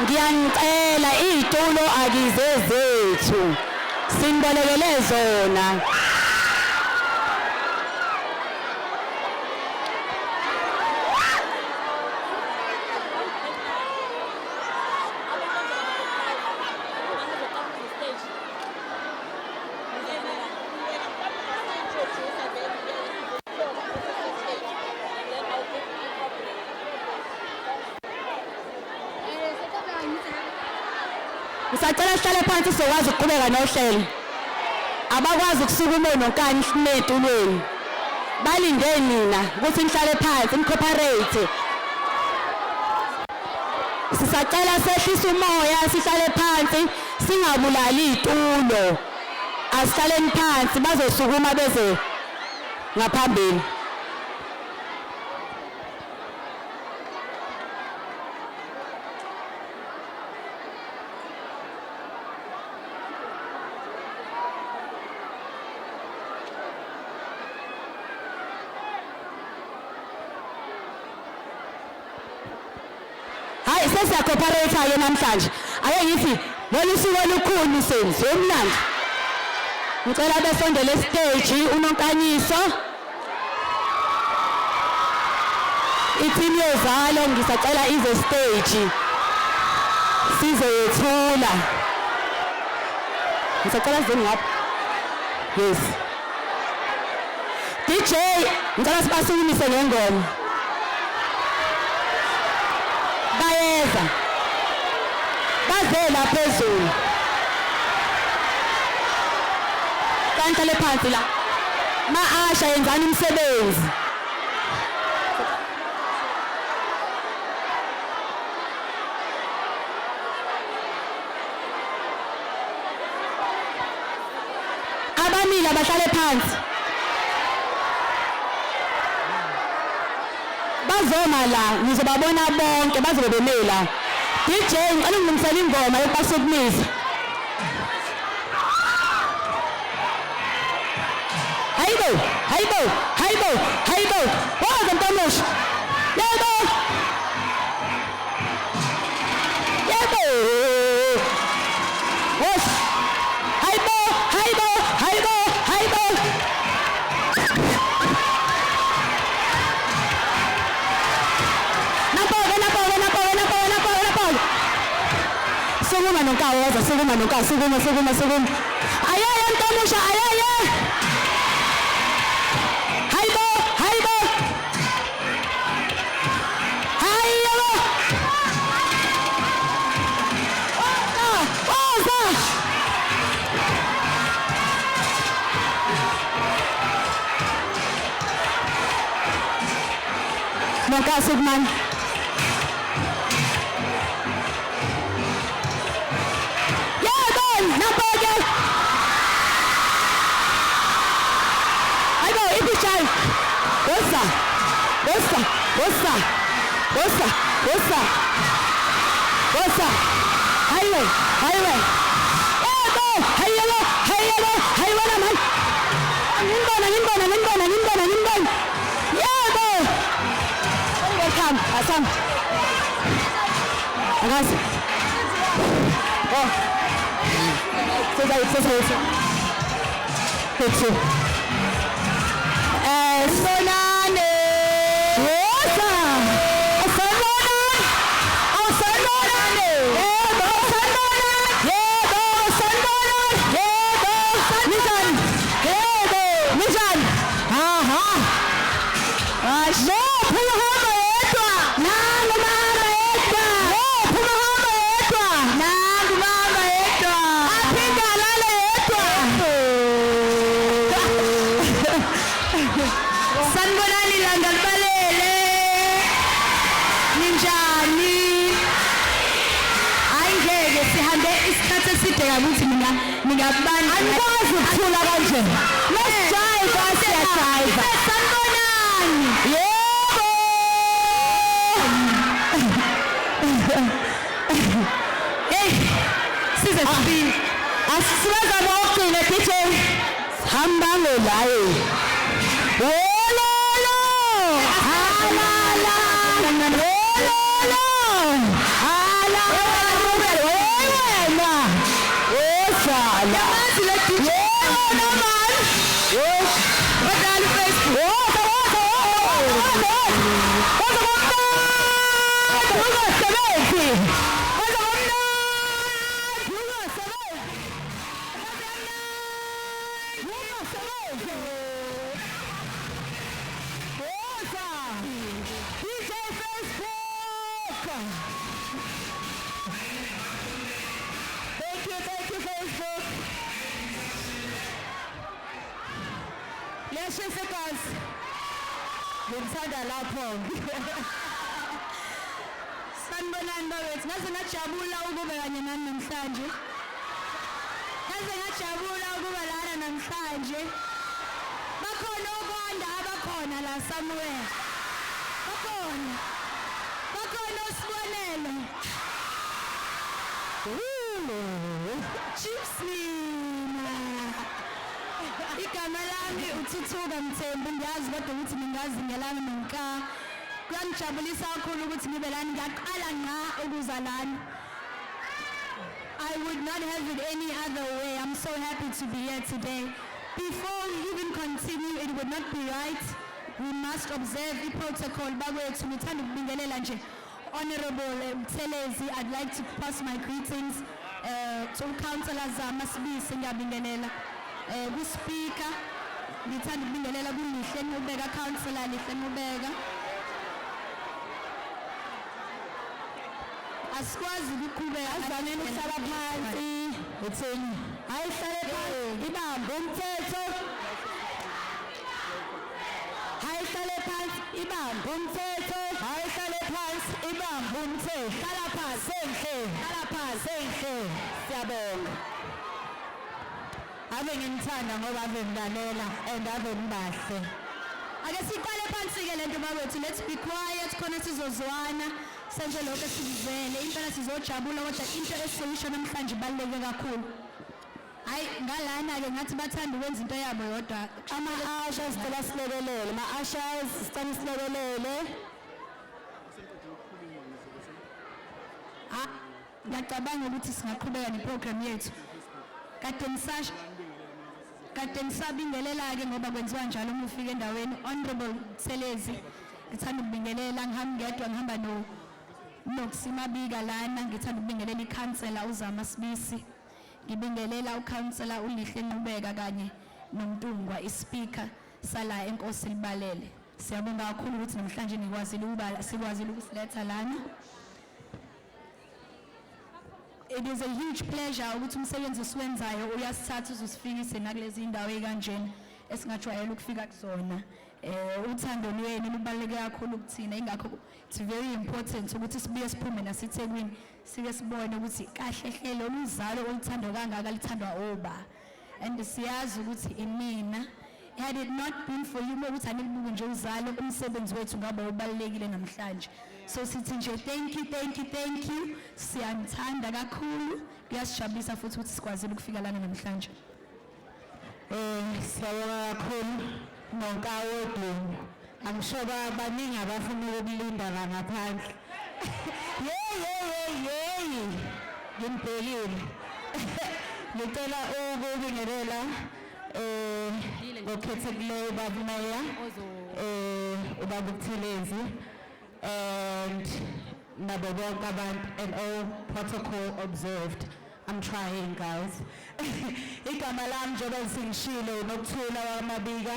Ngiyanicela izitulo akizezethu. Simbolekele zona. Ngisacela sihlale phansi sizokwazi ukuqhubeka nohlelo. Abakwazi ukusukuma nonkani sinetulweni. Balinde nina ukuthi nihlale phansi nicooperate. Sisacela sehlisa umoya sihlale phansi singabulali izitulo. Asihlaleni phansi bazosukuma beze ngaphambili. Sesiya cooperate ayo namhlanje. Ake ngithi lolusuku olukhulu senzi omnandi. Ngicela besondele stage unonkanyiso. Iteam yozalo ngisacela ize stage. Sizoyethula. Ngisacela zini ngapha. Yes. DJ, ngicela sibasukumise ngengoma. Bayeza. Bazela phezulu. Kanhlale phansi la. Ma-asha yenzani umsebenzi. Abamile abahlale phansi. Bazoma la ngizobabona bonke bazobe bemela. DJ ngicela ungilungisele ingoma yokusukumisa. Hayibo, hayibo, hayibo, hayibo. Waza Ntomoshi. Yebo. Yebo. Wosh. Hayibo, hayibo, hayibo, hayibo. Sukuma nonkawo waza sukuma nonkawo sukuma. Ayaya Ntomusha ayaya. Hayibo. Hayibo. Waza. Nonkawo sukuma. What's up? Highway. Highway naman. Nimbon. Yebo. Welcome. Asam. Agas. Oh. Say. Picture. Sonane. What's up? Angikwazi ukuthula kanje. Let's drive siyadrive. Sanibonani. Yebo. Hey, size sibili. Asisebenza ngokugcina DJ. Hamba ngolayo. Wololo. Halala. Wololo. Halala. Thank you, Facebook. Liyashisa igazi. Ngimthanda lapho. Sanibonani bawethu, ngaze ngajabula ukuba kanye nani namhlanje. Ngaze ngajabula ukuba lana namhlanje. Bakhona okwanda abakhona la somewhere. Bakhona osibonelo. Chips mina. Igama lami uThuthuka Mthembu, ngiyazi kodwa ukuthi ningazi ngelami nonka. Kuyangijabulisa kakhulu ukuthi ngibe lana, ngiyaqala ngqa ukuza lana. I would not have it any other way. I'm so happy to be here today. Before we even continue, it would not be right. We must observe the protocol. Bakwethu ngithanda ukubingelela nje. Honorable Mthelezi, I'd like to pass my greetings to Councillor Zamasibisi ngiyabingelela. Ku-Speaker, ngithanda ukubingelela kuLihle Nqubeka, Councillor Lihle Nqubeka. Asikwazi ukuqhubeka azanele ukuhlala phansi. Uthini? Hayi hlale phansi. Ibambe umthetho. Hayi hlale phansi. Ibambe umthetho. Hayi hlale phansi. Ibambe umthetho. Hlala phansi. Senhle. Hlala phansi. Senhle. Siyabonga. Ave ngimthanda ngoba ave ngilalela and ave ngibahle. Ake siqale phansi ke lento bawethu. Let's be quiet khona sizozwana. Senze lokho esikuzele. Impela sizojabula kodwa into esiyisho namhlanje ibaluleke kakhulu. Hayi ngalana ke ngathi bathanda ukwenza into yabo yodwa. Ama-ushers sicela silekelele. Ma-ushers sicela silekelele. Ngiyacabanga ukuthi singaqhubeka neprogram yethu. Kade ngisabingelela ke ngoba kwenziwa njalo uma ufika endaweni. Honorable Mthelezi, ngithanda ukubingelela, ngihamba ngedwa, ngihamba nokusimabika lana. Ngithanda ukubingelela ikhansela uZamasibisi, ngibingelela ukhansela uLihle Nqubeka kanye noMntungwa ispeaker sala Inkosi Langalibalele. Siyabonga kakhulu ukuthi namhlanje sikwazile ukusiletha lana. It is a huge pleasure ukuthi umsebenzi siwenzayo uyasithatha uzosifikise nakulezi indawo ekanjena esingajwayele ukufika kuzona. Uthando lweni lubaluleke kakhulu kuthina, ingakho it's very important ukuthi sibuye siphume naseThekwini sike sibone ukuthi kahle hle loluzalo oluthandwa kangaka lithandwa oba. And siyazi ukuthi imina, had it not been for you ukuthi anilibuke nje uzalo, umsebenzi wethu ngaba ubalulekile namhlanje. So sithi nje thank you. Siyanthanda kakhulu. Kuyasijabulisa futhi ukuthi sikwazile ukufika lana namhlanje. Siyabonga kakhulu nonkawodini. I'm sure baningi abafuna ukulinda la ngaphandle. Yey. Ngimbhekile. Ngicela ukubingelela ngokhethekileyo baba Meya ubaba Mthelezi and nabo bonke abantu and all protocol observed. I'm trying, guys. Igama lami njengoba singishilo nokuthula wamabika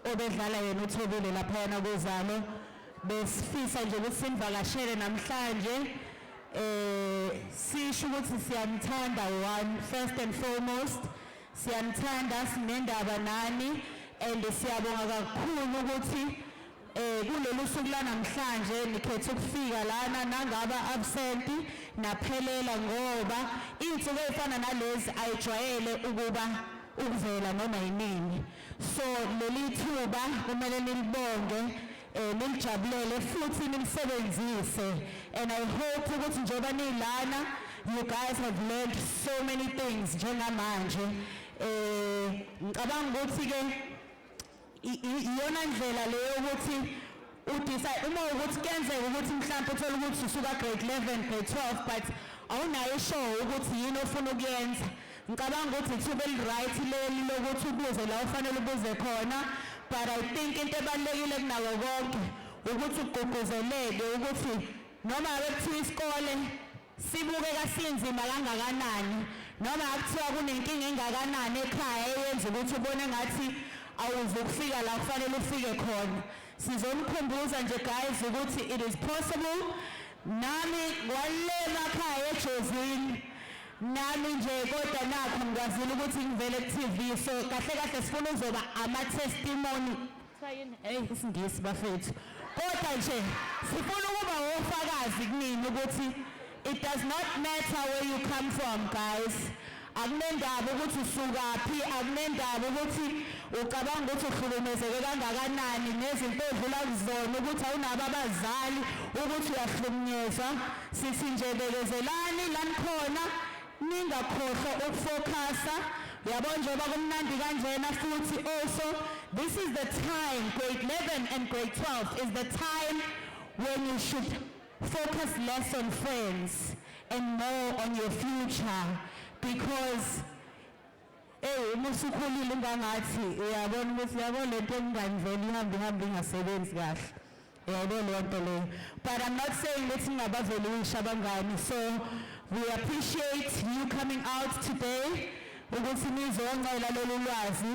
obedlala yena uThobile lapha kuzalo. Besifisa nje ukuthi simvakashele namhlanje sisho ukuthi siyamthanda one first and foremost. Siyamthanda, sinendaba nani and siyabonga kakhulu ukuthi kulolu suku la namhlanje nikhethe ukufika lana nangaba absent naphelela ngoba insuku ezifana nalezi ayijwayele ukuvela noma yinini. So leli thuba kumele nilibonge nilijabulele futhi nilisebenzise. And I hope ukuthi njengoba nilana you guys have learned so many things njengamanje. Ngicabanga ukuthi ke iyona ndlela leyo ukuthi udecide uma ukuthi kuyenzeka ukuthi mhlawumbe uthole ukuthi usuka grade 11 grade 12 but awunayo show ukuthi yini ofuna ukuyenza. Ngicabanga ukuthi ithuba eli-right leli lokuthi ubuze la ufanele ubuze khona. But I think into ebalulekile kunako konke ukuthi ugqugquzeleke ukuthi noma bekuthiwa isikole sibukeka sinzima kangakanani noma akuthiwa kunenkinga engakanani ekhaya eyenza ukuthi ubone ngathi awuzukufika la kufanele ufike khona. Sizomkhumbuza nje guys ukuthi it is possible. Nami walema khaya eJozini. Nami nje kodwa nakho ngiyazile ukuthi ngivele ku-TV so kahle kahle sifuna uzoba ama-testimony. Hey isingisi bafethu. Kodwa nje sifuna ukuba ofakazi kunini ukuthi it does not matter where you come from guys. Akunendaba ukuthi usukaphi, akunendaba ukuthi ucabanga ukuthi uhlukumezeke kangakanani nezinto edlula kuzona ukuthi awunabo abazali ukuthi uyahlukunyezwa. Sithi nje bekezelani lani khona ningakhohlwa ukufocusa. Uyabona njengoba kumnandi kanjena futhi also this is the time, grade 11 and grade 12 is the time when you should focus less on friends and more on your future. Because musukhulile ngangathi uyabona ukuthi yabo lento engangiveli ihambe ingasebenzi kahle. Uyabona lento leyo. But I'm not saying ukuthi ngabaveli ishabangani. So we appreciate you coming out today ukuthi nizoncela lolu lwazi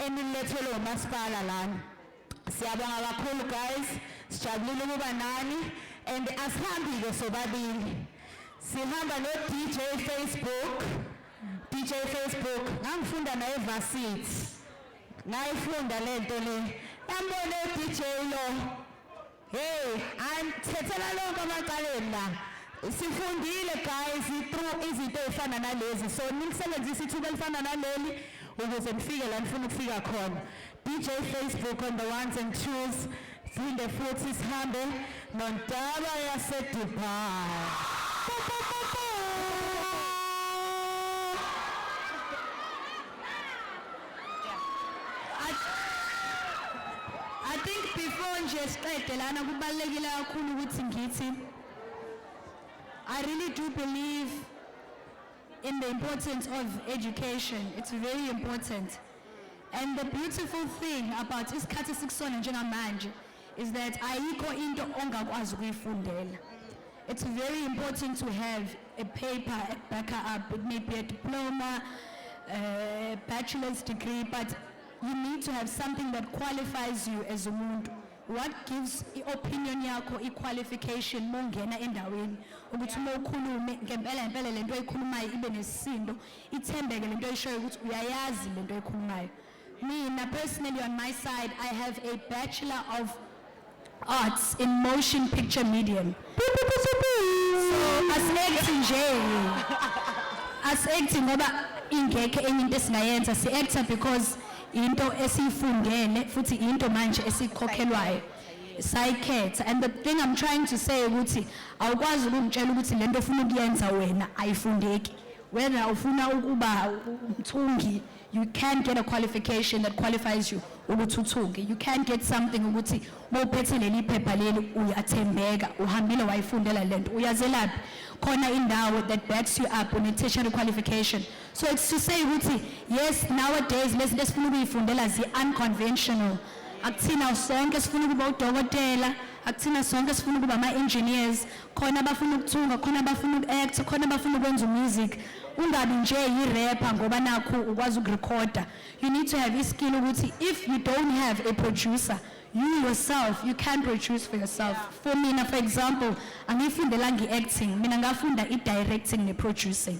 enilethele umasipala lana. Siyabonga kakhulu guys. Sijabulile ukuba nani and asihambi ke sobabili. Sihamba no DJ Facebook. DJ Facebook ngangifunda naye varsity. Ngayifunda lento le. Yambona DJ lo. Hey, anithethela lonke amaqaleni la. Sifundile guys through izinto ezifana nalezi. So nilisebenzisa ithuba elifana naleli ukuze nifike la nifuna ukufika khona. DJ Facebook on the ones and twos. Phinde futhi sihambe nontaba yaseDubai. I think before nje siqede lana kubalekile kakhulu ukuthi ngithi I really do believe in the importance of education. It's very important. And the beautiful thing about isikhathi sikusona njengamanje is that ayikho into ongakwazi ukuyifundela. It's very important to have a paper back up. It may be a diploma, a bachelor's degree, but you need to have something that qualifies you as a umuntu. What gives opinion yakho qualification mongena endaweni ukuthi uma ukhulume ngempela lento oyikhulumayo ibe nesisindo ithembeke lento oyishoyo ukuthi uyayazi lento oyikhulumayo. Mina personally on my side I have a Bachelor of Arts in Motion Picture Medium. So as-acting nje as-acting ngoba ingekho enye into esingayenza si-actor because into esifundele futhi into manje esikhokhelwayo sayikhetha. And the thing I'm trying to say ukuthi awukwazi ukungitshela ukuthi lento ofuna ukuyenza wena ayifundeki. Wena ufuna ukuba umthungi, you can't get a qualification that qualifies you ukuthi uthungi. You can't get something ukuthi mawuphethe leli phepha leli uyathembeka uhambile wayifundela lento uyazelaphi khona indawo that backs you up on a tertiary qualification. So it's to say ukuthi yes nowadays lezinto esifuna ukuyifundela zi-unconventional. Akuthina sonke sifuna ukuba udokotela, akuthina sonke sifuna ukuba ama-engineers, khona abafuna ukuthunga, khona abafuna uku-acta, khona abafuna ukwenza music. Ungabi nje yi-rapper ngoba nakho ukwazi ukurekhoda. You need to have iskill ukuthi if you don't have a producer, you yourself, you can produce for yourself. Yeah. For me, for example, angifundela ngi-acting, mina ngafunda i-directing ne-producing.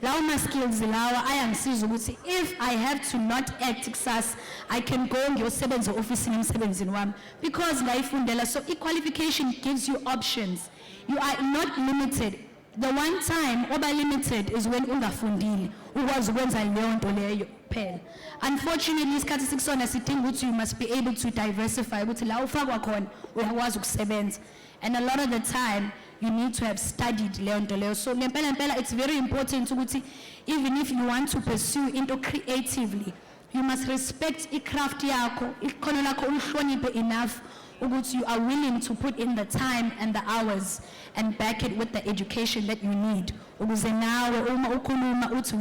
Lawo ma-skills lawa ayangisiza ukuthi if I have to not act kusasa, I can go ngiyosebenza ofisini emsebenzini wami because ngayifundela. So i-qualification gives you options. You are not limited. The one time oba limited is when ungafundile ukwazi ukwenza leyo nto leyo phela. Unfortunately isikhathi sikusona sidinga ukuthi you must be able to diversify ukuthi la ufakwa khona uyakwazi ukusebenza. And a lot of the time you need to have studied leyo nto leyo. So ngempela it's very important ukuthi even if you want to pursue into creatively, you must respect i-craft yakho, ikhono lakho ulihloniphe enough ukuthi you are willing to put in the time and the hours and back it with the education that you need. Ukuze nawe uma ukhuluma uthi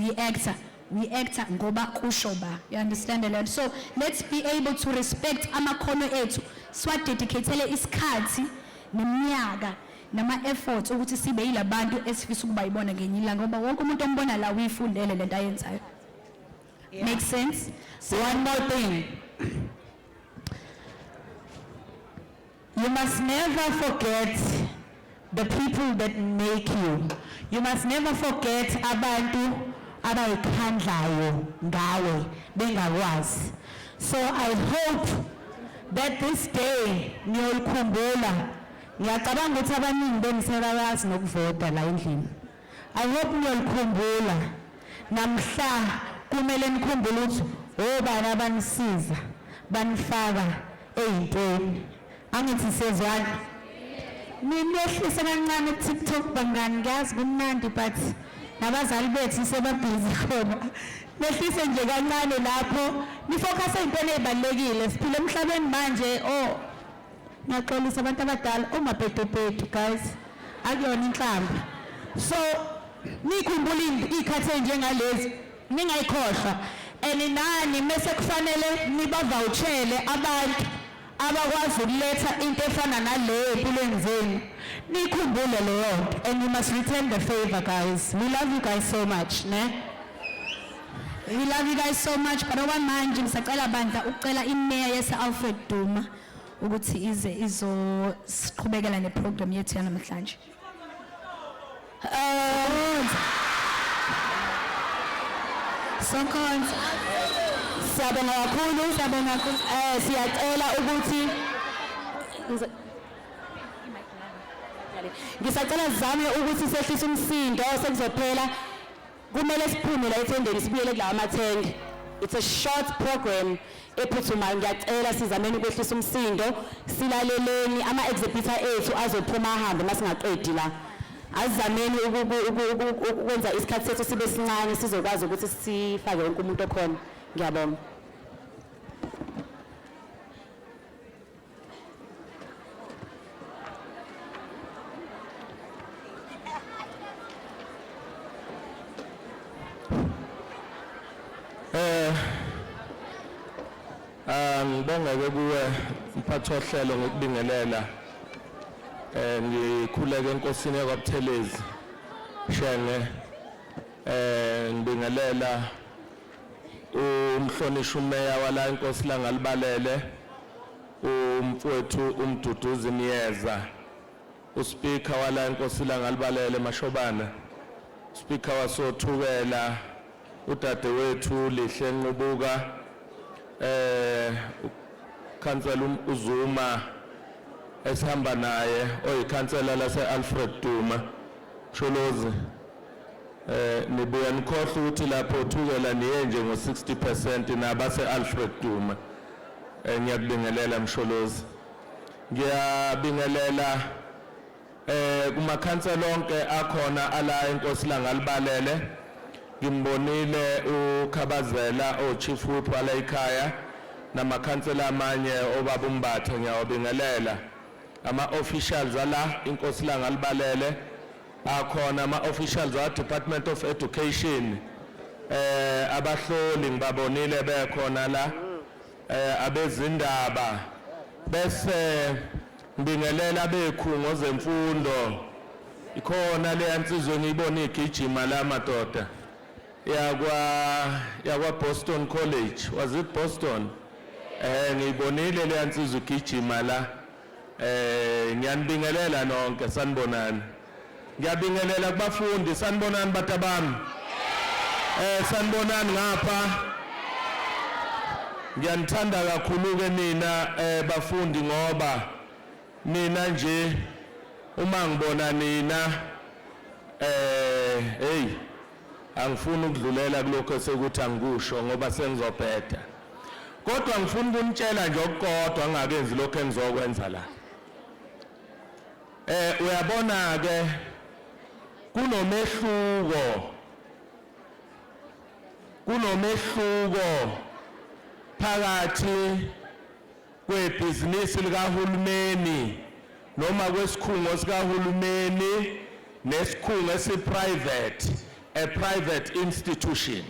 we-actor ngoba kusho ba. You understand that? So let's be able to respect amakhono ethu. Siwadedicatele isikhathi neminyaka nama-efforts ukuthi sibe yilabantu esifisa ukuba yibona ngenye ilanga ngoba wonke umuntu ombona la uyifundele lento ayenzayo. Make sense? So one more thing. You must never forget the people that make you. You must never forget abantu abayikhandlayo ngawe bengakwazi. So I hope that this day niyolukhumbula. Ngiyacabanga ukuthi abaningi bengiselawazi nokuvota la endlini. I hope niyolukhumbula. Namhla kumele nikhumbule ukuthi obani abanisiza banifaka eyintweni. Angithi sezwana. Nimehlise kancane TikTok bangani ngiyazi kumnandi but nabazali bethu sebabhizi khona. Nehlise nje kancane lapho nifocus eyintweni ezibalekile. Siphila emhlabeni manje ngiyaxolisa abantu abadala omabhedobedu guys. Akuyona inhlamba. So nikhumbule ikhathi enjengalezi ningayikhohlwa. Nani mase kufanele nibavouchele abantu abakwazi ukuletha into efana naleyo empilweni zenu. Nikhumbule leyo and you must return the favor guys. We love you guys so much, ne? We love you guys so much. But okwamanje ngisacela bandla ukucela imeya yese Alfred Duma ukuthi izosiqhubekela neprogram yethu yanamhlanje. Sonkonza. Siyabonga kakhulu, siyacela ukuthi ngisacela sizame ukuthi sehlise umsindo sekuzophela. Kumele siphume la ethendeni sibuyele kulawa amathende. It's a short program ephuthumayo. Ngiyacela sizameni ukwehlisa umsindo, silaleleni ama exhibitor ethu azophuma ahambe masingaqedi la. Azameni ukwenza isikhathi sethu sibe sincane sizokwazi ukuthi sifake wonke umuntu okhona. Ngiyabonga. Ngibonga kuwe mphathi ohlelo ngokubingelela. Ngikhuleke enkosini yakwaButhelezi Shenge. Ngibingelela umhlonishwa umeya wala Inkosi Langalibalele umfowethu umduduzi Miyeza, uSpeaker wala Inkosi Langalibalele Mashobana, Speaker wasothukela udadewethu Lihle Nqubuka, ukhansela uZuma esihamba naye oyikhansela lase Alfred Duma Sholozi. Nibuya nikhohle ukuthi lapho uthukela niye nje ngo-60% nabase Alfred Duma. Ngiyakubingelela Msholozi. Ngiyabingelela kumakhansela onke akhona ala Inkosi Langalibalele. Ngimbonile uKhabazela oChief Whip ala ekhaya namakhansela amanye obaba Umbatha. Ngiyawabingelela ama-officials ala Inkosi Langalibalele. Akhona ama-officials wa Department of Education, abahloli ngibabonile bekhona la, abezindaba, bese ngibingelela abekhungo zemfundo. Ikhona le yansizwe ngiyibona igijima la madoda yakwa Boston College. Was it Boston? Ngiyibonile le yansizwe igijima la. Ngiyanibingelela nonke, sanibonani. Ngiyabingelela kubafundi, sanibonani batabami. Sanibonani ngapha. Ngiyanithanda kakhulu ke nina bafundi ngoba nina nje uma ngibona nina angifuni ukudlulela kulokho esekuthi angikusho ngoba sengizobheda. Kodwa ngifuna ukunitshela nje okukodwa ngakenzi lokho engizokwenza la. Uyabona ke kunomehluko phakathi kwebhizinisi likahulumeni noma kwesikhungo sikahulumeni nesikhungo esi-private, a private institution.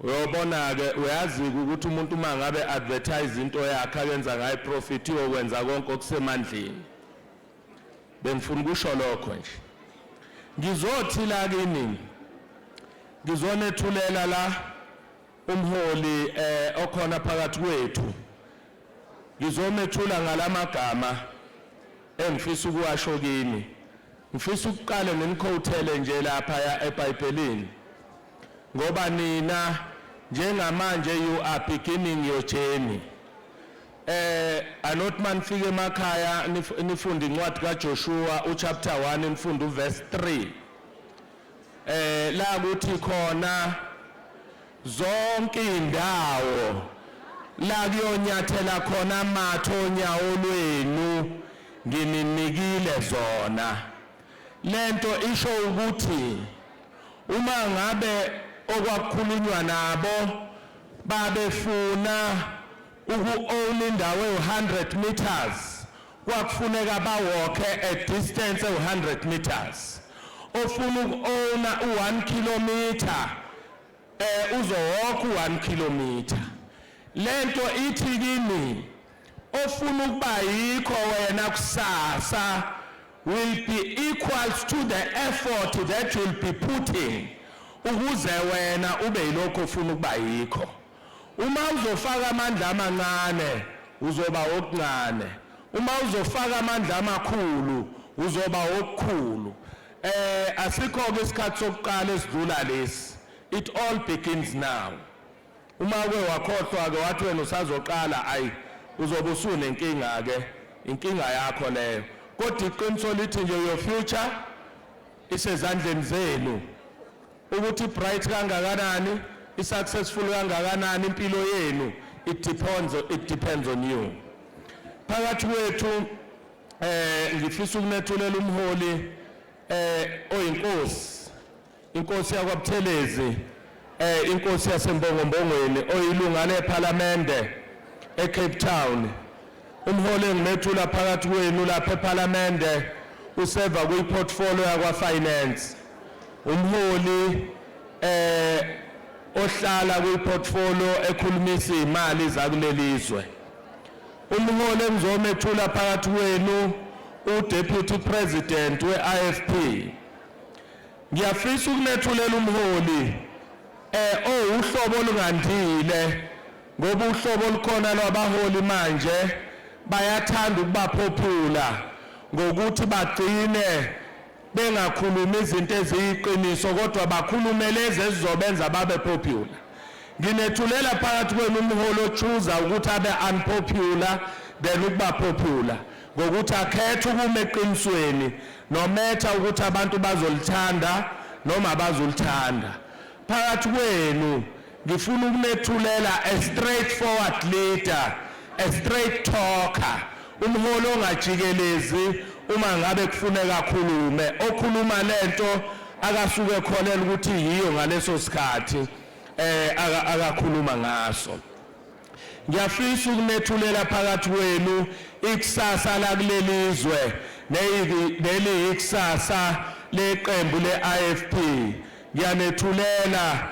Uyobona ke uyazi ukuthi umuntu uma ngabe advertise into yakhe akenza ngayo profit yokwenza konke okusemandleni. Bengifuna ukusho lokho nje. Ngizothi la kini ngizonethulela la umholi okhona phakathi kwethu ngizomethula ngalamagama engifisa ukuwasho kini. Ngifisa ukuqala nginiquote nje lapha eBhayibhelini ngoba nina njengamanje you are beginning your journey. Anothi manifike emakhaya nifunde incwadi kaJoshua uchapter 1 nifunde uverse 3. La kuthi khona zonke indawo la kuyonyathela khona amathe onyawo lwenu ngininikile zona. Lento isho ukuthi uma ngabe okwakhulunywa nabo babefuna uku-own indawo e-100 meters kwakufuneka bawalke a distance e-100 meters. Ofuna uku-owna u-1 kilometer uzowalka u-1 kilometer. Lento ithi kini ofuna ukuba yikho wena kusasa will be equals to the effort that you'll be putting ukuze wena ube yilokho ofuna ukuba yikho. Uma uzofaka amandla amancane uzoba okuncane, uma uzofaka amandla amakhulu uzoba okukhulu. Asikho ke isikhathi sokuqala esidlula lesi. It all begins now. Uma ke wakhohlwa ke wathi wena usazoqala ayi uzobe usunenkinga ke, inkinga yakho leyo. Kodwa iqiniso lithi nje your future isezandleni zenu. Ukuthi bright kangakanani, successful kangakanani impilo yenu, it depends on you. Phakathi kwethu ngifisa ukunethulela umholi oyinkosi, inkosi yakwaButhelezi, inkosi yaseMbongombongweni oyilunga lePhalamende eCape Town. Umholi engimethula phakathi kwenu lapha ePhalamende useva kuyiportfolio yakwa-finance. Umholi ohlala kuyiportfolio ekhulumisa imali zakulelizwe. Umholi engizomethula phakathi kwenu uDeputy President we-IFP. Ngiyafisa ukunethulela umholi uhlobo olungandile ngoba uhlobo olukhona lwabaholi manje bayathanda ukuba popular ngokuthi bagcine bengakhuluma izinto eziyiqiniso kodwa bakhulume lezi ezizobenza babe popular. Nginethulela phakathi kwenu umholi ochuza ukuthi abe unpopular then ukuba popular ngokuthi akhethe ukuma eqinisweni no matter ukuthi abantu bazolithanda noma bazolithanda. Phakathi kwenu ngifuna ukunethulela a straightforward leader, a straight talker, umholi ongajikelezi uma ngabe kufuneka akhulume, okhuluma lento akasuke ekholela ukuthi yiyo ngaleso sikhathi akakhuluma ngaso. Ngiyafisa ukunethulela phakathi kwenu ikusasa lakulelizwe neli ikusasa leqembu le-IFP. Ngiyanethulela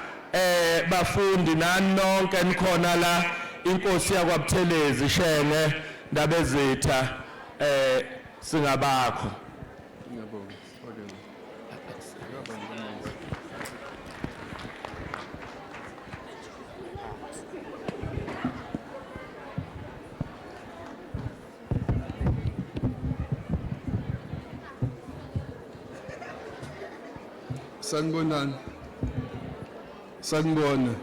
bafundi nani nonke nikhona la, inkosi yakwaButhelezi Shenge Ndabezitha singabakho. Sanibonani. Sanibona.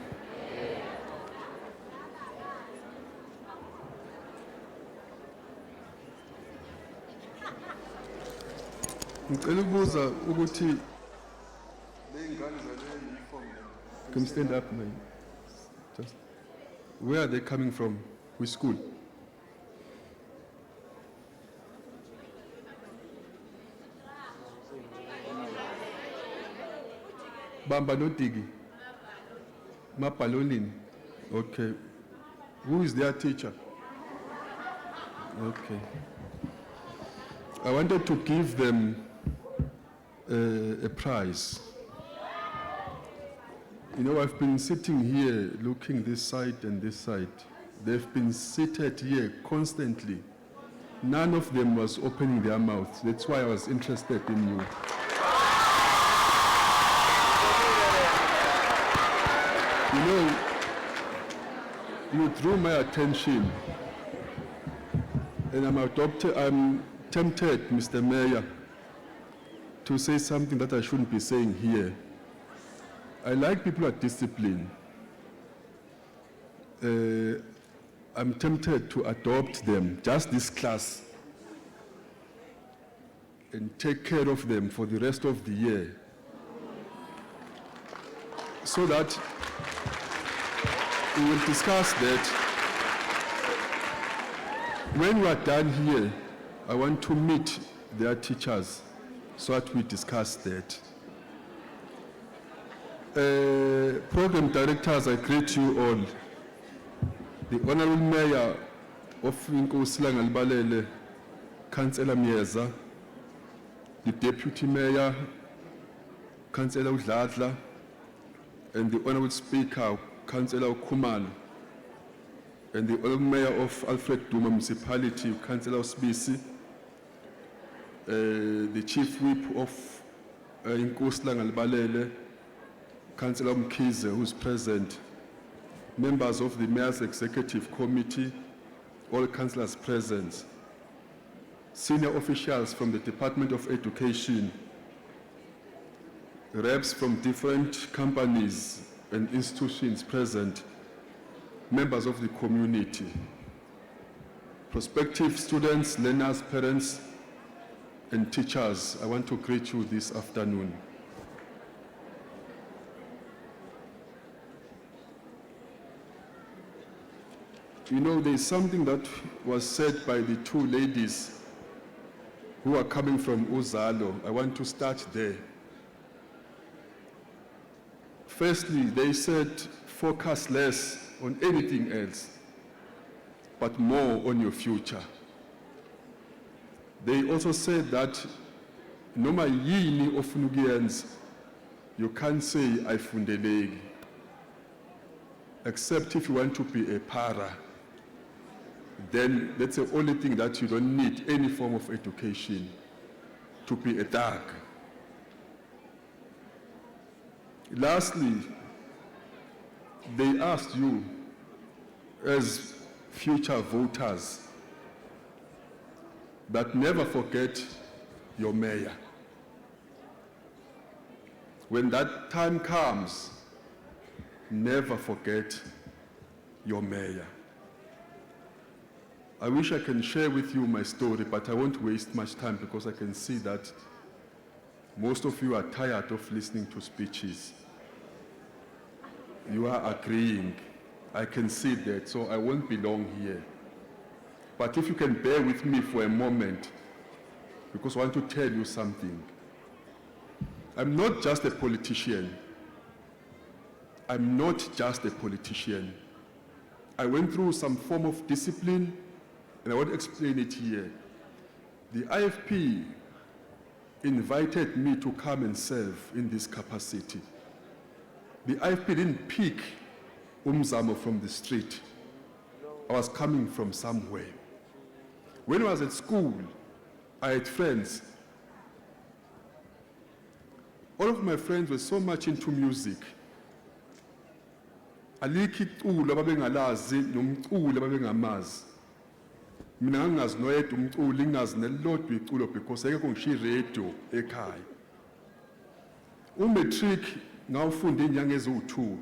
Ngicela ukubuza ukuthi lezingane zale uniform, can you stand up man? Just where are they coming from? Which school? Bamba no Digi. Mapalolini. Okay. Who is their teacher? Okay. I wanted to give them a prize. You know, I've been sitting here looking this side and this side. They've been seated here constantly. None of them was opening their mouths. That's why I was interested in you. You know, you drew my attention And I'm tempted, Mr. Mayor, to say something that I shouldn't be saying here. I like people who are disciplined. I'm tempted to adopt them, just this class, and take care of them for the rest of the year, so that we will discuss that. When we are done here, I want to meet their teachers so that we discuss that. Program directors, I greet you all. The Honorable Mayor of Inkosi Langalibalele, Councillor Mieza, the Deputy Mayor, Councillor Udladla, and the Honorable Speaker, Councillor Kumal, and the Honorable Mayor of Alfred Duma Municipality, Councillor Sbisi, the Chief Whip of Inkosi Langalibalele, Councillor Mkhize, who's present, members of the Mayor's Executive Committee, all councillors present, senior officials from the Department of Education, reps from different companies and institutions present, members of the community, prospective students, learners, parents, and teachers. I want to greet you this afternoon. You know, there's something that was said by the two ladies who are coming from Uzalo. I want to start there. Firstly, they said focus less on anything else, but more on your future. They also said that noma yini ofuna ukuyenza, you can't say ayifundeleki, except if you want to be a para. Then that's the only thing that you don't need any form of education to be a thug. Lastly, they asked you as future voters that never forget your mayor. When that time comes, never forget your mayor. I wish I can share with you my story, but I won't waste much time because I can see that most of you are tired of listening to speeches. You are agreeing. I can see that, so I won't be long here. But if you can bear with me for a moment, because I want to tell you something. I'm not just a politician. I'm not just a politician. I went through some form of discipline, and I want to explain it here. The IFP invited me to come and serve in this capacity. The IFP didn't pick Umzamo from the street. I was coming from somewhere. When I was at school, I had friends. All of my friends were so much into music. Alikho iculo ababengalazi nomculo ababengamazi. Mina ngangazi noyedwa umculo, ngingazi nelodwa iculo because ayekho ngisho iradio ekhaya. Umatric ngawufunda inyanga eziwu2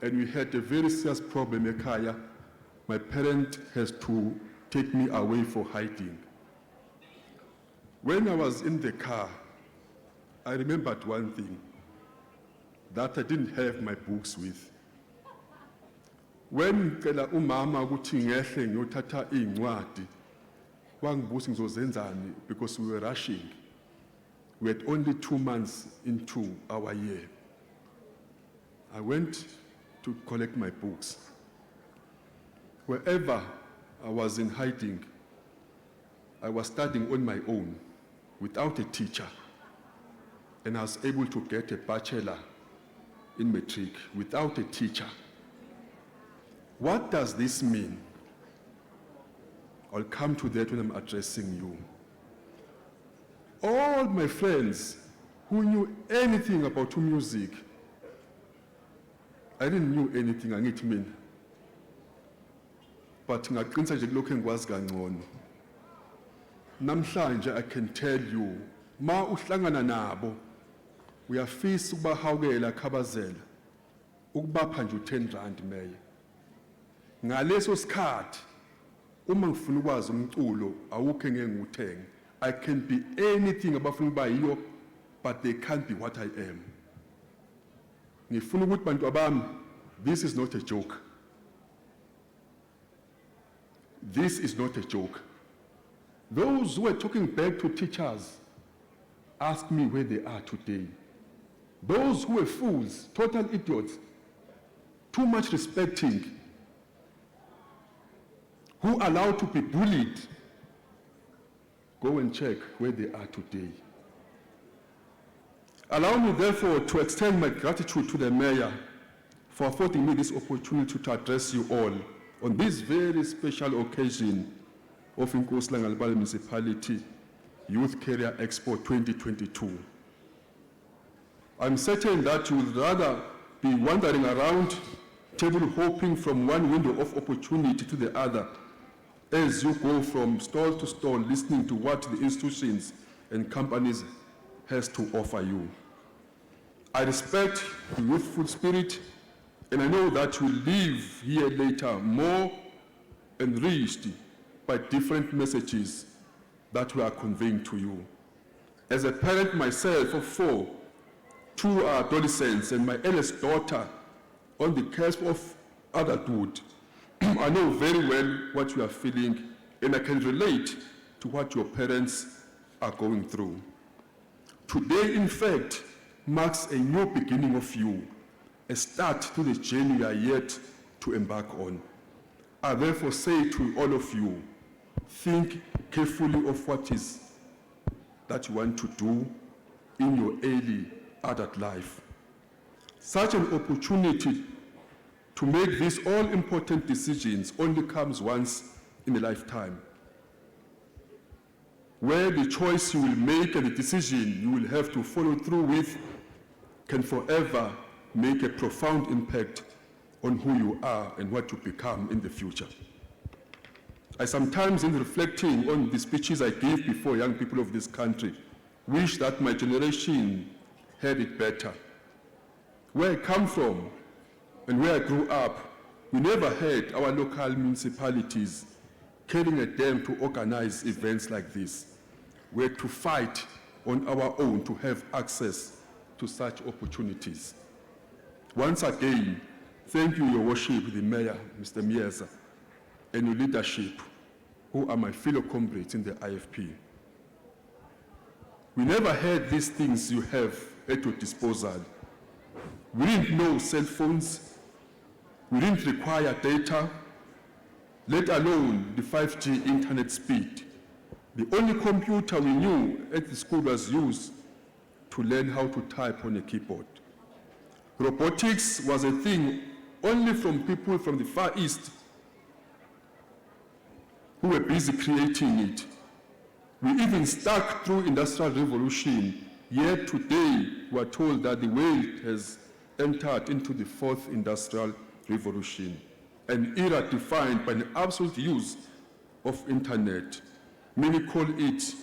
and we had a very serious problem ekhaya. My parent has to take me away for hiding. When I was in the car, I remembered one thing, that I didn't have my books with. When ngicela umama ukuthi ngehle ngiyothatha incwadi, wangibuza ngizozenzani because we were rushing. We had only 2 months into our year. I went to collect my books. Wherever I was in hiding, I was studying on my own without a teacher. And I was able to get a bachelor in matric without a teacher. What does this mean? I'll come to that when I'm addressing you. All my friends who knew anything about music, I didn't know anything, angithi mina. But ngaqinisa nje lokho engikwazi kangcono. namhlanje I can tell you, ma uhlangana nabo, uyafisa ukubahawukela khabazela, ukubapha nje u10 rand mayor. Ngaleso sikhathi, uma ngifuna ukwazi umculo, awukho engeke ngiwuthenge. I can be anything abafuna ukuba yiyo, but they can't be what I am. Ngifuna ukuthi bantu abami, this is not a joke. This is not a joke. Those who are talking back to teachers, ask me where they are today. Those who are fools, total idiots, too much respecting, who are allowed to be bullied, go and check where they are today. Allow me, therefore, to extend my gratitude to the mayor for affording me this opportunity to address you all on this very special occasion of Inkosi Langalibalele Municipality Youth Career Expo 2022. I'm certain that you would rather be wandering around, table hopping from one window of opportunity to the other as you go from stall to stall listening to what the institutions and companies has to offer you. I respect the youthful spirit, and I know that you will leave here later more enriched by different messages that we are conveying to you. As a parent myself of 4, 2 are adolescents, and my eldest daughter on the cusp of adulthood, I know very well what you are feeling, and I can relate to what your parents are going through. Today, in fact, marks a new beginning of you, a start to the journey you are yet to embark on. I therefore say to all of you, think carefully of what is that you want to do in your early adult life. Such an opportunity to make these all-important decisions only comes once in a lifetime, where the choice you will make and the decision you will have to follow through with can forever make a profound impact on who you are and what you become in the future. I sometimes, in reflecting on the speeches I give before young people of this country, wish that my generation had it better. Where I come from and where I grew up, we never had our local municipalities caring a damn to organize events like this. We had to fight on our own to have access to such opportunities. Once again, thank you, Your Worship, the Mayor, Mr. Mieza, and your leadership, who are my fellow comrades in the IFP. We never had these things you have at your disposal. We didn't know cell phones, we didn't require data, let alone the 5G internet speed. The only computer we knew at the school was used to learn how to type on a keyboard. Robotics was a thing only from people from the Far East who were busy creating it. We even stuck through Industrial Revolution, yet today we are told that the world has entered into the 4th Industrial Revolution, an era defined by the absolute use of internet. Many call it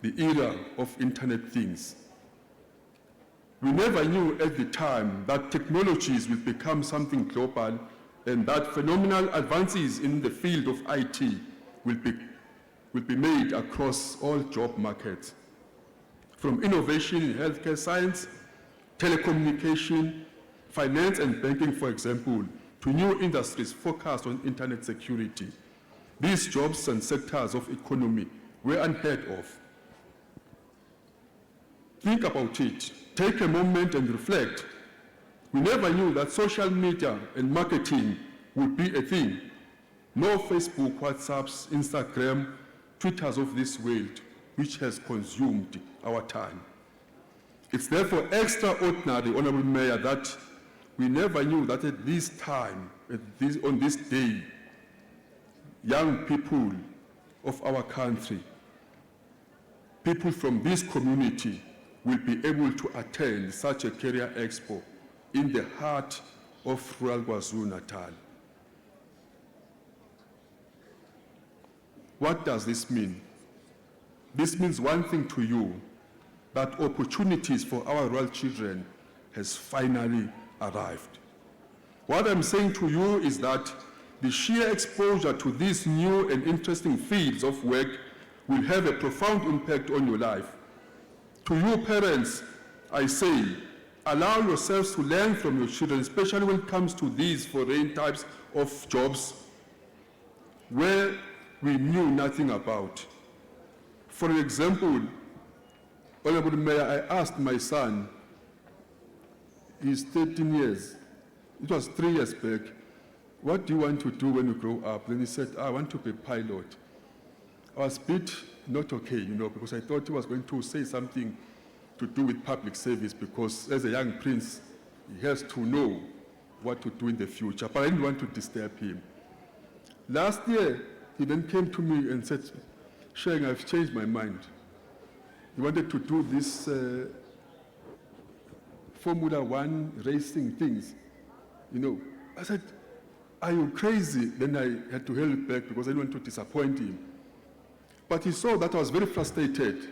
the era of internet things. We never knew at the time that technologies will become something global and that phenomenal advances in the field of IT will be made across all job markets. From innovation in healthcare science, telecommunication, finance and banking, for example, to new industries focused on internet security. These jobs and sectors of economy were unheard of. Think about it. Take a moment and reflect. We never knew that social media and marketing would be a thing. No Facebook, WhatsApps, Instagram, Twitters of this world, which has consumed our time. It's therefore extraordinary, Honorable Mayor, that we never knew that at this time, on this day, young people of our country, people from this community, will be able to attend such a career expo in the heart of rural KwaZulu-Natal. What does this mean? this means one thing to you, that opportunities for our rural children has finally arrived. What I'm saying to you is that the sheer exposure to these new and interesting fields of work will have a profound impact on your life. To you parents, I say, allow yourselves to learn from your children, especially when it comes to these foreign types of jobs where we knew nothing about. For example, Honorable Mayor, I asked my son, he's 13 years, it was 3 years back, what do you want to do when you grow up? Then he said, I want to be a pilot. I was a bit not okay, because I thought he was going to say something to do with public service, because as a young prince, he has to know what to do in the future, but I didn't want to disturb him. Last year, he then came to me and said, Sheng, I've changed my mind. He wanted to do this Formula One racing things, I said, are you crazy? Then I had to hold back because I didn't want to disappoint him. But he saw that I was very frustrated.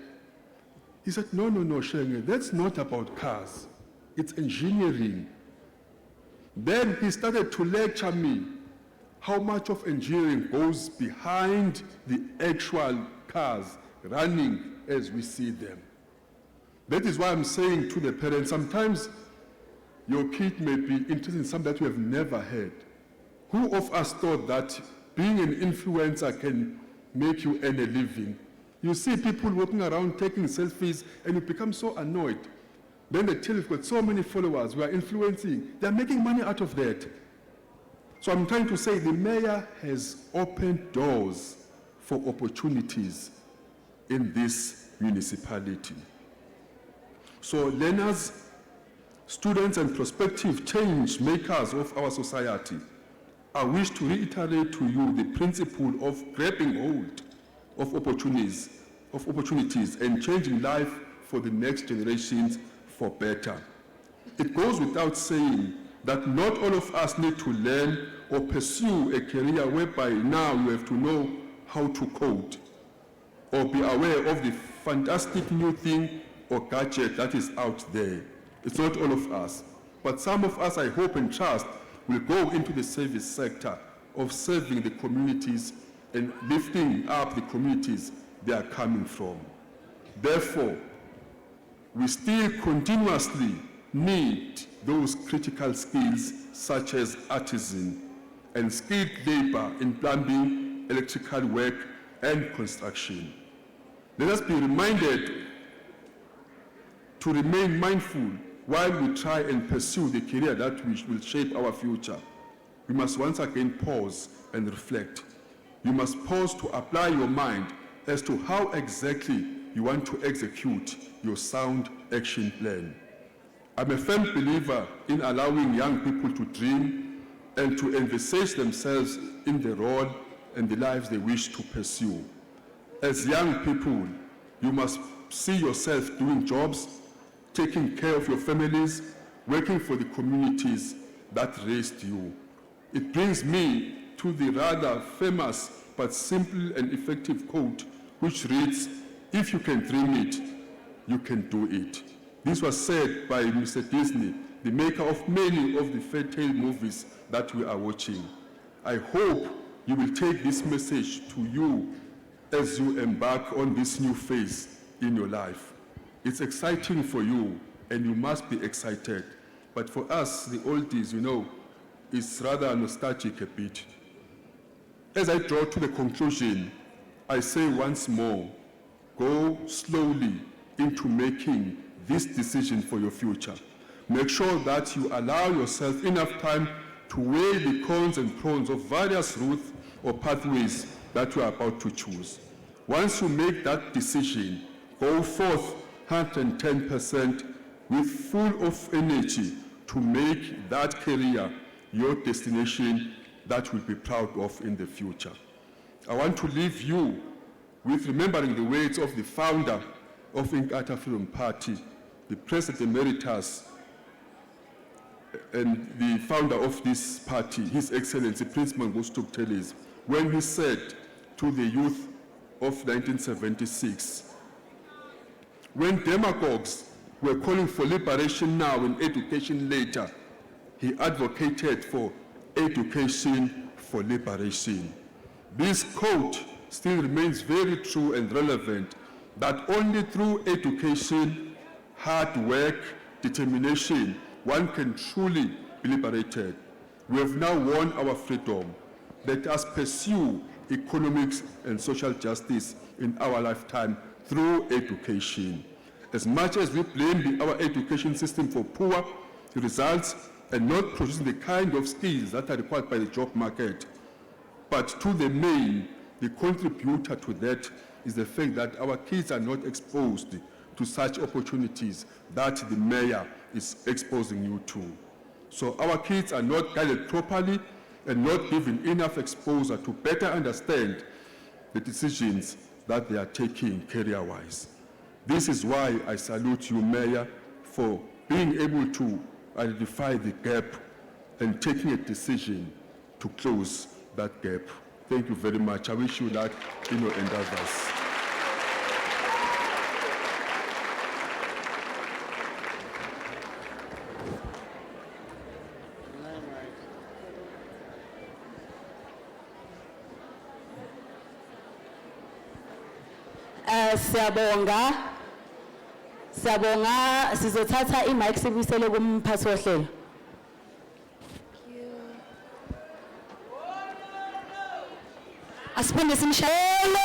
He said, no, Sheng, that's not about cars. It's engineering. Then he started to lecture me how much of engineering goes behind the actual cars running as we see them. That is why I'm saying to the parents, sometimes your kid may be interested in something that you have never heard. Who of us thought that being an influencer can make you earn a living? You see people walking around taking selfies and you become so annoyed. Then they tell you, you've got so many followers, we are influencing. They're making money out of that. So I'm trying to say the mayor has opened doors for opportunities in this municipality. So learners, students and prospective change makers of our society, I wish to reiterate to you the principle of grabbing hold of opportunities and changing life for the next generations for better. It goes without saying that not all of us need to learn or pursue a career whereby now you have to know how to code or be aware of the fantastic new thing or gadget that is out there. It's not all of us. But some of us, I hope and trust, will go into the service sector of serving the communities and lifting up the communities they are coming from. Therefore, we still continuously need those critical skills such as artisan and skilled labor in plumbing, electrical work, and construction. Let us be reminded to remain mindful while we try and pursue the career that will shape our future. We must once again pause and reflect. You must pause to apply your mind as to how exactly you want to execute your sound action plan. I'm a firm believer in allowing young people to dream and to envisage themselves in the role and the lives they wish to pursue. As young people, you must see yourself doing jobs, taking care of your families, working for the communities that raised you. It brings me to the rather famous but simple and effective quote, which reads, if you can dream it, you can do it. This was said by Mr. Disney, the maker of many of the fairy tale movies that we are watching. I hope you will take this message to you as you embark on this new phase in your life. It's exciting for you, and you must be excited. But for us, the oldies, it's rather nostalgic a bit. As I draw to the conclusion, I say once more, go slowly into making this decision for your future. Make sure that you allow yourself enough time to weigh the cons and pros of various routes or pathways that you are about to choose. Once you make that decision, go forth 110% with full of energy to make that career your destination that you'll be proud of in the future. I want to leave you with remembering the words of the founder of Inkatha Freedom Party, the President Emeritus, and the founder of this party, His Excellency Prince Mangosuthu Buthelezi, when he said to the youth of 1976, When demagogues were calling for liberation now and education later, he advocated for education for liberation. This quote still remains very true and relevant, that only through education, hard work, determination, one can truly be liberated. We have now won our freedom. Let us pursue economics and social justice in our lifetime through education. As much as we blame our education system for poor results and not producing the kind of skills that are required by the job market, but to the main, the contributor to that is the fact that our kids are not exposed to such opportunities that the mayor is exposing you to. So our kids are not guided properly and not given enough exposure to better understand the decisions that they are taking career-wise. This is why I salute you, Mayor, for being able to identify the gap and taking a decision to close that gap. Thank you very much. I wish you luck in your endeavors. Siyabonga sizothatha i-mic sibuyisele kumphathi wohlelo. Asiphinde simshaye.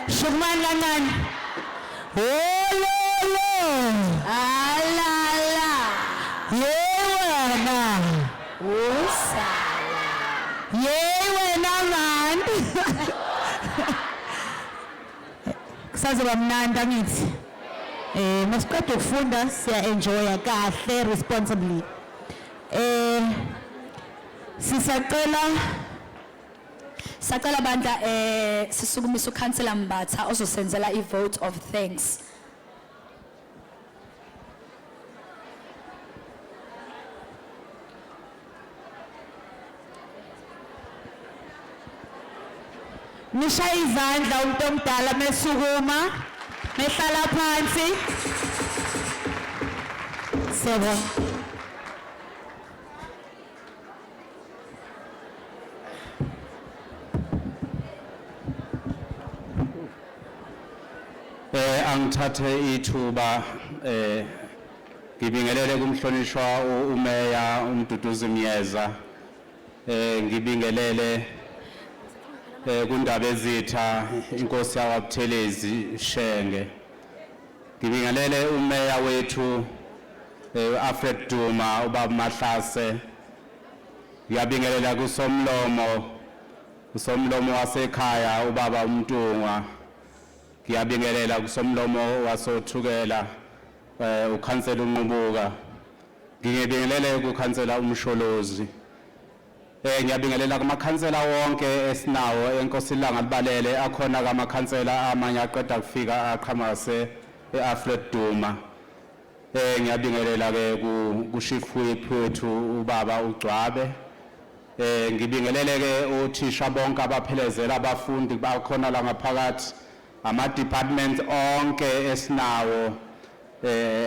Shukman kancane. Alala. Yewena. Usala. Yewena man. Kusazoba mnandi angithi. Masiqeda ukufunda siya enjoya kahle responsibly. Sacela bandla sisukumisa uKhansela Mbatha ozosenzela i-vote of thanks. Nisha izandla umuntu omdala mesukuma, mehlala phansi. Siyabonga. Angithathe ithuba ngibingelele kumhlonishwa umeya uMduduzi Mnyeza ngibingelele kundaba ezitha Inkosi yawaButhelezi Shenge ngibingelele umeya wethu Alfred Duma ubaba Mahlase ngiyabingelela kusomlomo wasekhaya ubaba uMntungwa ngiyabingelela kusomlomo wasothukela uKhansela uNqubuka ngibingelele kuKhansela uMsholozi ngiyabingelela kumakhansela wonke esinawo Inkosi Langalibalele akhona kamakhansela amanye aqeda kufika aqhamase eAlfred Duma ngiyabingelela ke kuShifu wethu ubaba uGcwabe ngibingelele ke uthisha bonke abaphelezela abafundi bakhona la ngaphakathi ama-departments onke esinawo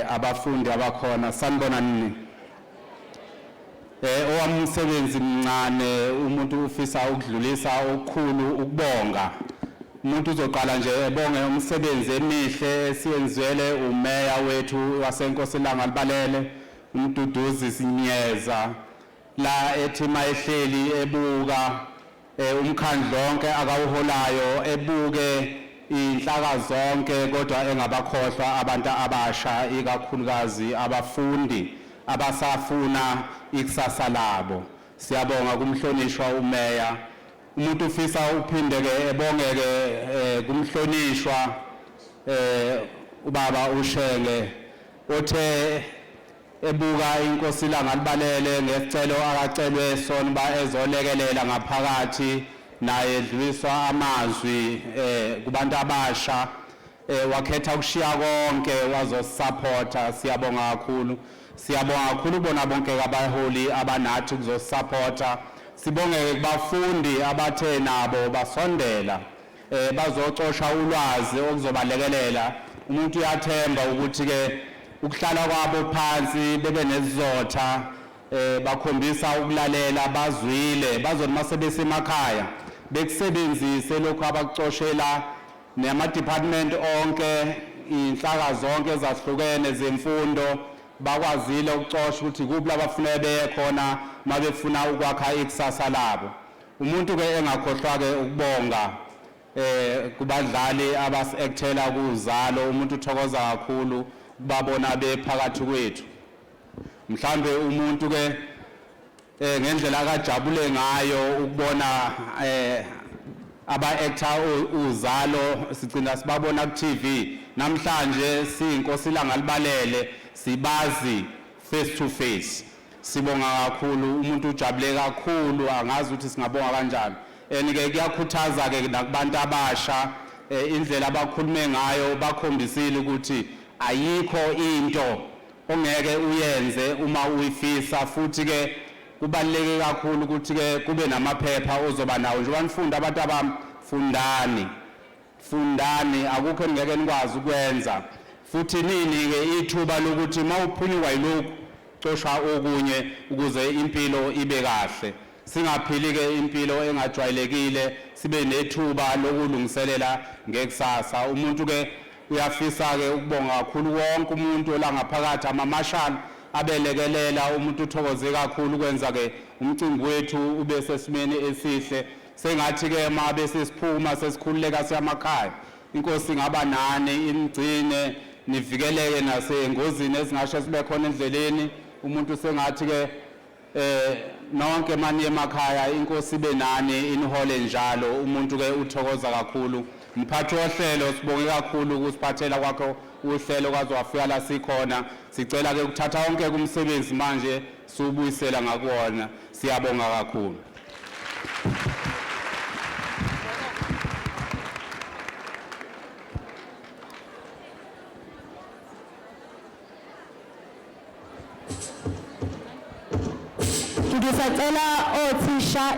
abafundi abakhona sanibona nini owami umsebenzi mncane umuntu ufisa ukudlulisa okukhulu ukubonga umuntu uzoqala nje ebonge umsebenzi emihle esiyenzele umeya wethu waseNkosi Langalibalele uMduduzi Mnyeza la ethi mayehleli ebuka umkhandlo onke akawuholayo ebuke inhlaka zonke kodwa engabakhohlwa abantu abasha ikakhulukazi abafundi abasafuna ikusasa labo siyabonga kumhlonishwa umeya umuntu ufisa uphinde ke ebongeke kumhlonishwa ubaba uShenge othe ebuka Inkosi Langalibalele ngesicelo akacelwe sona ezolekelela ngaphakathi naye edluliswa amazwi kubantu abasha wakhetha ukushiya konke wazosupporta siyabonga kakhulu bona bonke abaholi abanathi kuzosupporta sibonge kubafundi abathe nabo basondela bazocosha ulwazi okuzobalekelela umuntu uyathemba ukuthi ke ukuhlala kwabo phansi bebe nezizotha bakhombisa ukulalela bazwile bazothi masebesemakhaya bekusebenzise lokho abakucoshela nema department onke inhlaka zonke ezahlukene zemfundo bakwazile ukucosha ukuthi kuphi labafuna beye khona mabefuna ukwakha ikusasa labo umuntu ke engakhohlwa ke ukubonga kubadlali abas-actela kuzalo umuntu uthokoza kakhulu ukubabona bephakathi kwethu mhlambe umuntu ke ngendlela akajabule ngayo ukubona aba-actor uzalo sigcina sibabona ku-TV namhlanje siyinkosi Langalibalele sibazi face to face sibonga kakhulu umuntu ujabule kakhulu angazi ukuthi singabonga kanjani ke kuyakhuthaza ke nakubantu abasha indlela abakhulume ngayo bakhombisile ukuthi ayikho into ongeke uyenze uma uyifisa futhi ke kubaluleke kakhulu ukuthi ke kube namaphepha ozoba nawo njengoba nifunda abantu fundani akukho engeke nikwazi ukwenza futhi nini ke ithuba lokuthi mawuphunyuka yilokhu cosha okunye ukuze impilo ibe kahle singaphili ke impilo engajwayelekile sibe nethuba lokulungiselela ngekusasa umuntu ke uyafisa ke ukubonga kakhulu wonke umuntu olangaphakathi ama-marshal abelekelela umuntu uthokoze kakhulu ukwenza ke umcimbi wethu ube sesimeni esihle sengathi ke mabe sesiphuma sesikhululeka siyamakhaya inkosi ingaba nani imgcine nivikeleke nasengozini ezingasho sibe khona endleleni umuntu sengathi ke nonke manje emakhaya inkosi ibe nani inihole njalo umuntu ke uthokoza kakhulu mphathi wohlelo sibonge kakhulu ukusiphathela kwakho uhlelo kwaze wafika la sikhona sicela ke ukuthatha wonke kumsebenzi manje subuyisela ngakuwona siyabonga kakhulu Ngisacela othisha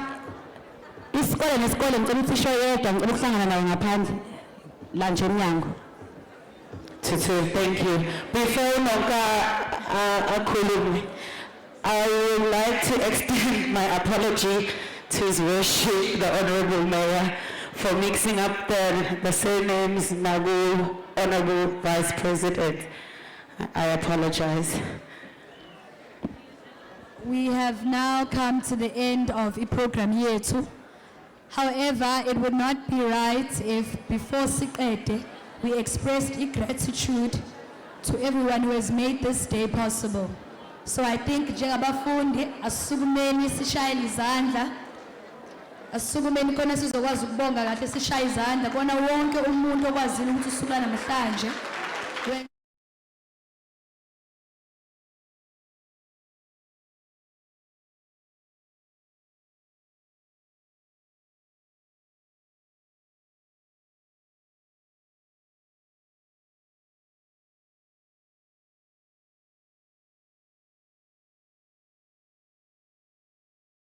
isikole nesikole ngicela uthisha yedwa ngicela ukuhlangana naye ngaphandle la nje emnyango. Thank you. Before Noka akhulume, I would like to extend my apology to His Worship, the Honorable Mayor, for mixing up the surnames Nagu, Honorable Vice President. I apologize. We have now come to the end of the program here too. However, it would not be right if before Sikete we expressed gratitude to everyone who has made this day possible. So I think njengabafundi asukumeni sishayele izandla asukumeni khona sizokwazi ukubonga kahle sishaye izandla kona wonke umuntu okwazile ukuthi usuka namhlanje